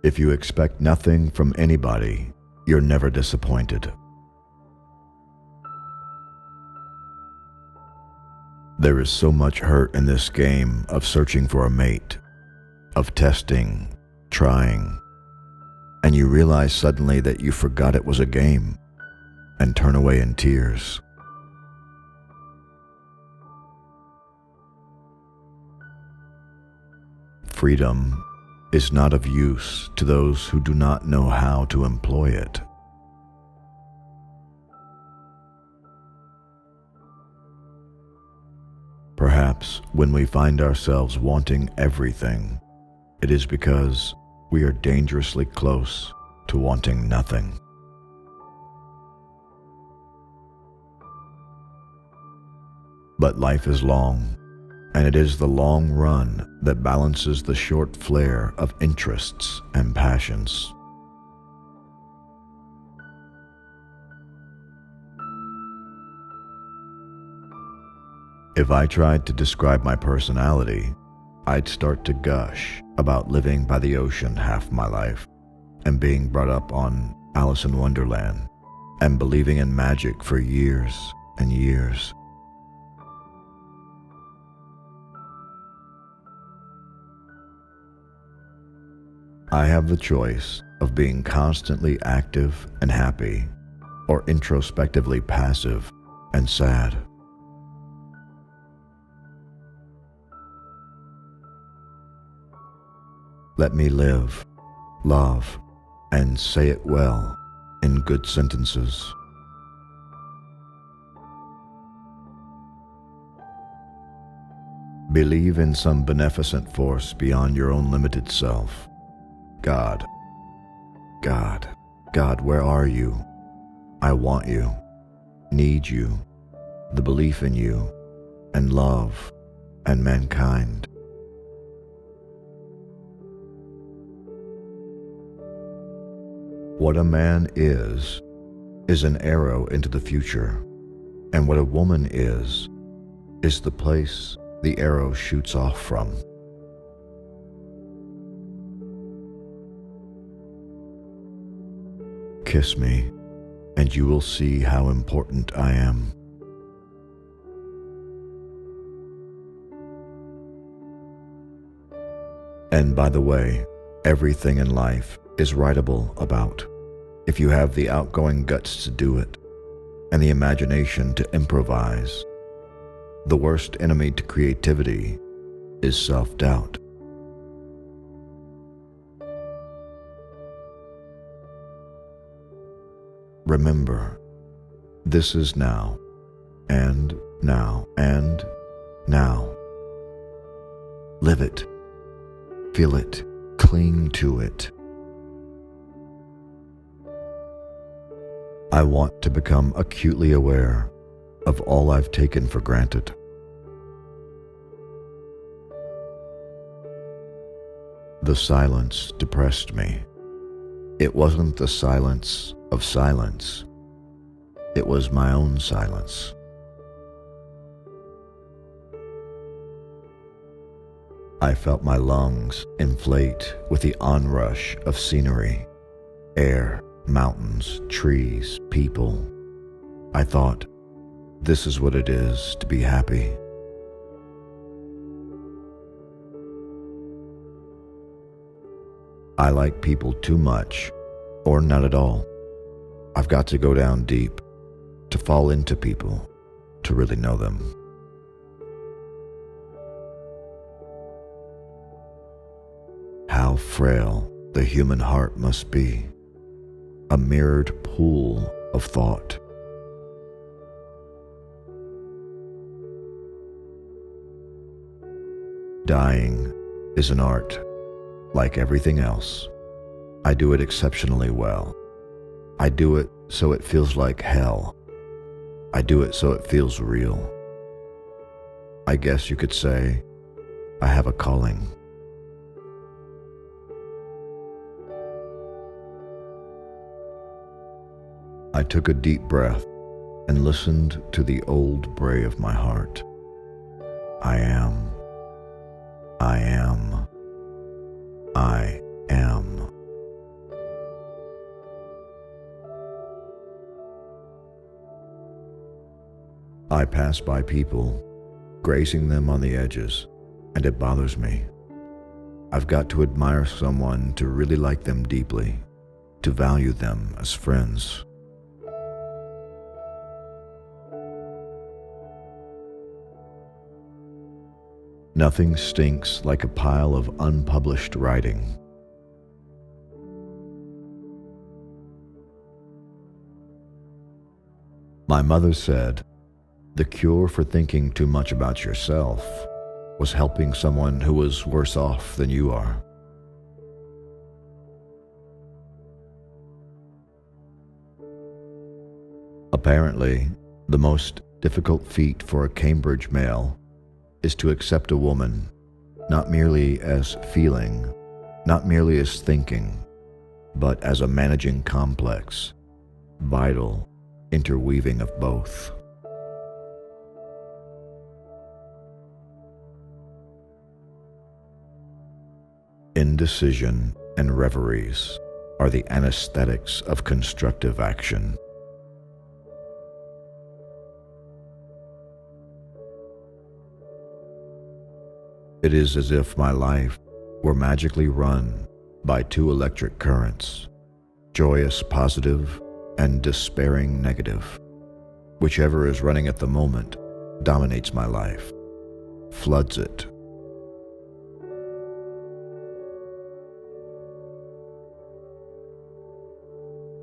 If you expect nothing from anybody, you're never disappointed. There is so much hurt in this game of searching for a mate, of testing, trying, and you realize suddenly that you forgot it was a game and turn away in tears. Freedom is not of use to those who do not know how to employ it. Perhaps when we find ourselves wanting everything, it is because we are dangerously close to wanting nothing. But life is long, and it is the long run that balances the short flare of interests and passions. If I tried to describe my personality, I'd start to gush about living by the ocean half my life, and being brought up on Alice in Wonderland, and believing in magic for years and years. I have the choice of being constantly active and happy, or introspectively passive and sad. Let me live, love, and say it well in good sentences. Believe in some beneficent force beyond your own limited self. God, God, God, where are you? I want you, need you, the belief in you, and love, and mankind. What a man is an arrow into the future, and what a woman is the place the arrow shoots off from. Kiss me, and you will see how important I am. And by the way, everything in life is writable about, if you have the outgoing guts to do it, and the imagination to improvise. The worst enemy to creativity is self-doubt. Remember, this is now, and now, and now. Live it, feel it, cling to it. I want to become acutely aware of all I've taken for granted. The silence depressed me. It wasn't the silence of silence. It was my own silence. I felt my lungs inflate with the onrush of scenery, air, mountains, trees, people. I thought, this is what it is to be happy. I like people too much, or not at all. I've got to go down deep, to fall into people, to really know them. How frail the human heart must be, a mirrored pool of thought. Dying is an art, like everything else. I do it exceptionally well. I do it so it feels like hell. I do it so it feels real. I guess you could say I have a calling. I took a deep breath and listened to the old bray of my heart. I am. I am. I pass by people, grazing them on the edges, and it bothers me. I've got to admire someone to really like them deeply, to value them as friends. Nothing stinks like a pile of unpublished writing. My mother said, the cure for thinking too much about yourself was helping someone who was worse off than you are. Apparently, the most difficult feat for a Cambridge male is to accept a woman not merely as feeling, not merely as thinking, but as a managing complex, vital interweaving of both. Indecision and reveries are the anesthetics of constructive action. It is as if my life were magically run by two electric currents, joyous positive and despairing negative. Whichever is running at the moment dominates my life, floods it.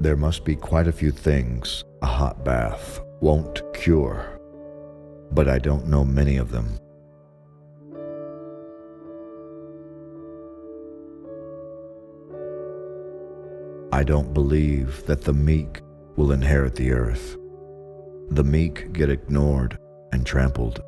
There must be quite a few things a hot bath won't cure, but I don't know many of them. I don't believe that the meek will inherit the earth. The meek get ignored and trampled.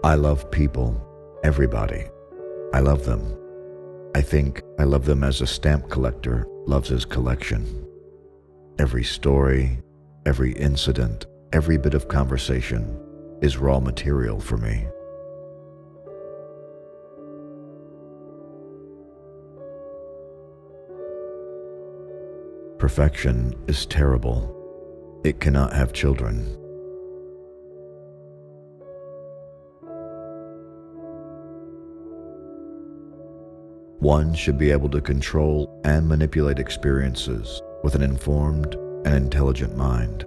I love people, everybody. I love them. I think I love them as a stamp collector loves his collection. Every story, every incident, every bit of conversation is raw material for me. Perfection is terrible. It cannot have children. One should be able to control and manipulate experiences with an informed and intelligent mind.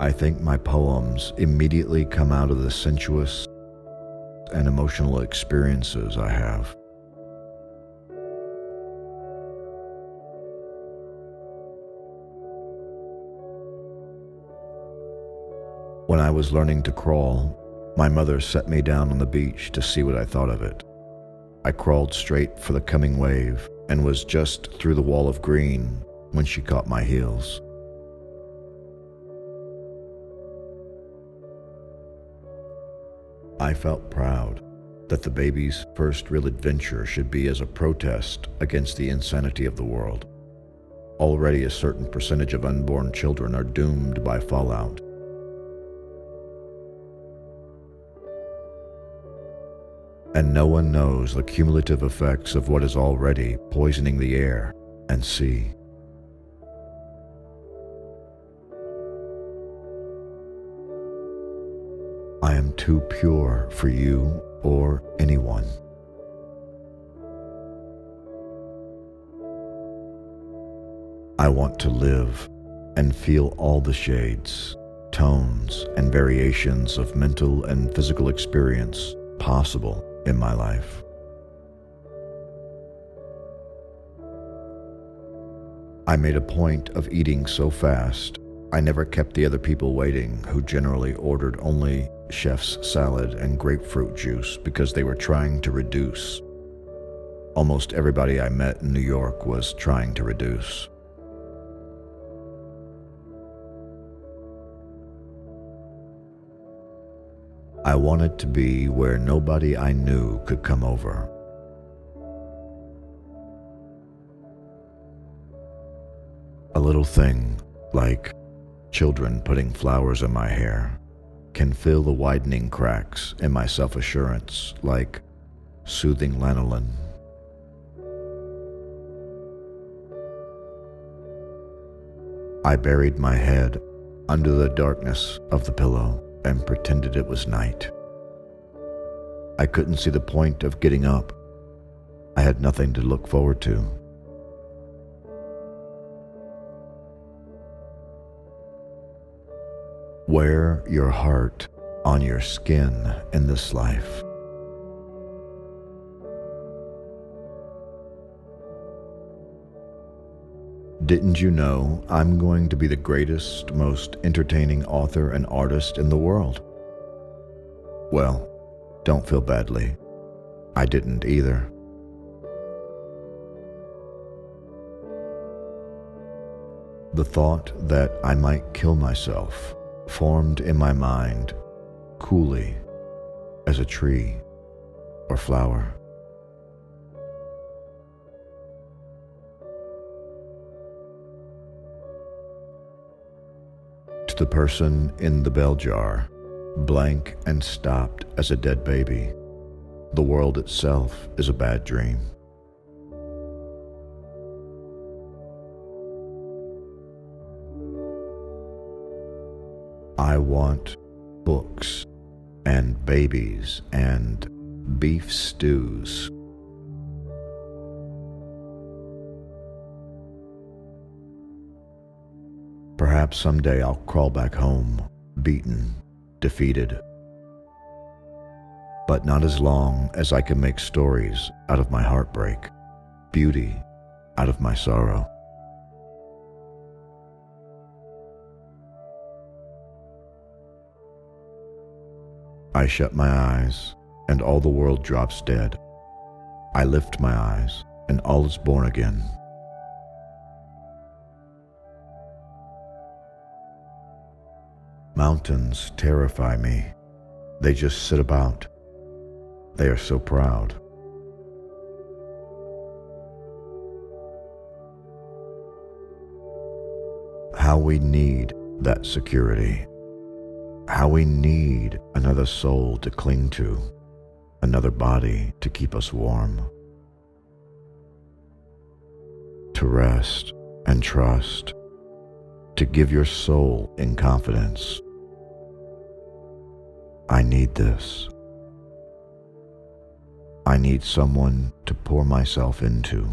I think my poems immediately come out of the sensuous and emotional experiences I have. When I was learning to crawl, my mother set me down on the beach to see what I thought of it. I crawled straight for the coming wave and was just through the wall of green when she caught my heels. I felt proud that the baby's first real adventure should be as a protest against the insanity of the world. Already a certain percentage of unborn children are doomed by fallout. And no one knows the cumulative effects of what is already poisoning the air and sea. I am too pure for you or anyone. I want to live and feel all the shades, tones, and variations of mental and physical experience possible in my life. I made a point of eating so fast, I never kept the other people waiting who generally ordered only chef's salad and grapefruit juice because they were trying to reduce. Almost everybody I met in New York was trying to reduce. I wanted to be where nobody I knew could come over. A little thing like children putting flowers in my hair, can fill the widening cracks in my self-assurance like soothing lanolin. I buried my head under the darkness of the pillow and pretended it was night. I couldn't see the point of getting up. I had nothing to look forward to. Wear your heart on your skin in this life. Didn't you know I'm going to be the greatest, most entertaining author and artist in the world? Well, don't feel badly. I didn't either. The thought that I might kill myself formed in my mind coolly as a tree or flower. To the person in the bell jar, blank and stopped as a dead baby, the world itself is a bad dream. I want books and babies and beef stews. Perhaps someday I'll crawl back home, beaten, defeated. But not as long as I can make stories out of my heartbreak, beauty out of my sorrow. I shut my eyes, and all the world drops dead. I lift my eyes, and all is born again. Mountains terrify me. They just sit about. They are so proud. How we need that security. How we need another soul to cling to, another body to keep us warm. To rest and trust, to give your soul in confidence. I need this. I need someone to pour myself into.